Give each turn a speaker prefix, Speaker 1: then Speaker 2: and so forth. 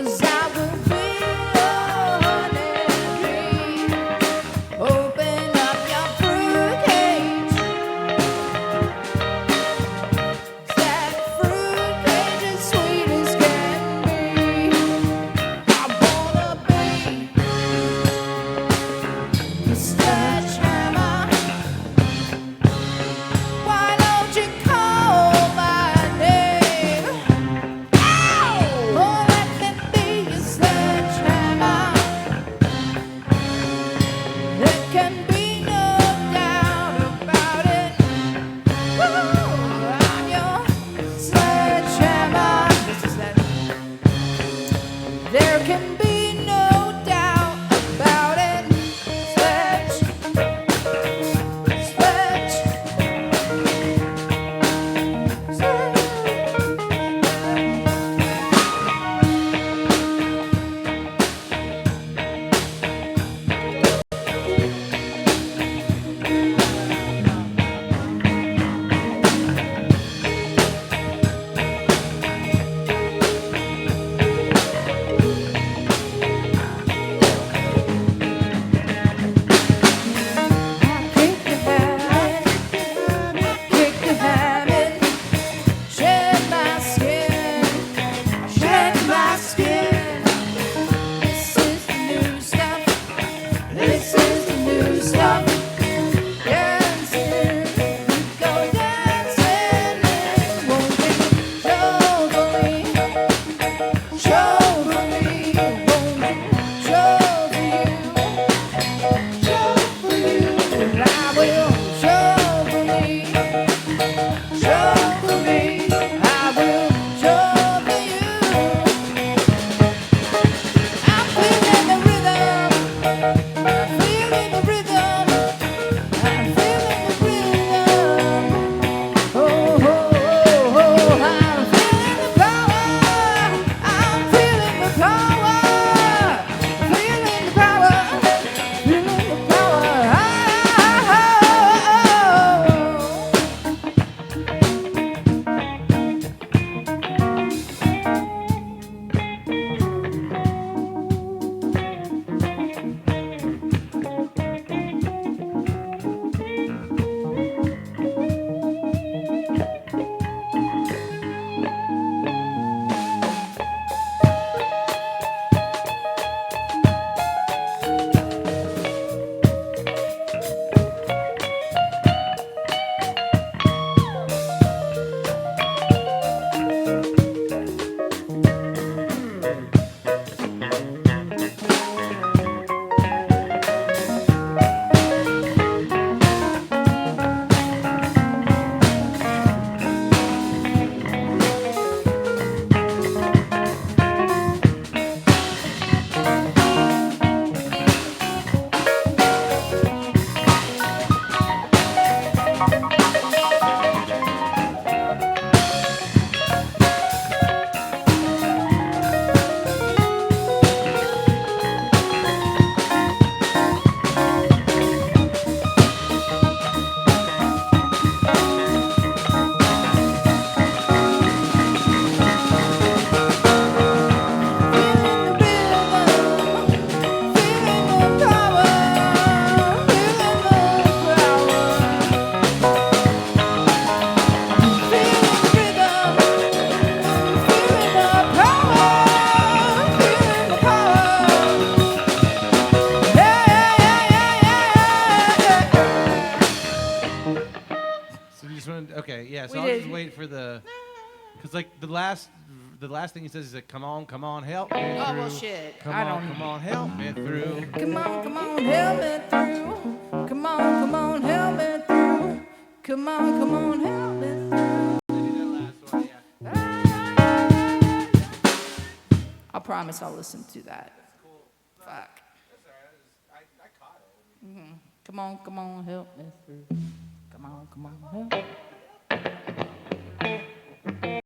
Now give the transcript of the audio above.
Speaker 1: 'cause I will be your honey dream. Open up your fruit cage. That fruit cage is sweet as can be. I wanna be the sledgehammer. Why don't you call my name? Ow! Oh, let me be your sledgehammer. There can be no doubt about it. Woo! I'm your sledgehammer. This is that. There can be no doubt about it. Sledge, sledge, sledge. Kick the habit, kick the habit. Shed my skin, shed my skin. This is the new stuff. This is the new stuff. Dancing, go dancing. Won't you show for me? Show for me. Won't you show for you? Show for you. And I will show for me. Show for me. I will show for you. I'm feeling the rhythm. I'm feeling the rhythm. I'm feeling the rhythm. Oh, oh, oh, oh. I'm feeling the power. I'm feeling the power. Feeling the power. Feeling the power.
Speaker 2: So we just went. Okay, yeah. So
Speaker 1: We
Speaker 2: I'll
Speaker 1: did.
Speaker 2: just wait for the, because like the last thing he says is like, come on, help me through.
Speaker 1: Oh, well, shit.
Speaker 2: Come
Speaker 1: I
Speaker 2: on,
Speaker 1: don't-
Speaker 2: come on, help me through.
Speaker 1: Come on, help me through. Come on, help me through. Come on, help me through. I promise I'll listen to that. Fuck.
Speaker 2: That's all right. I caught it.
Speaker 1: Come on, help me through. Come on, help.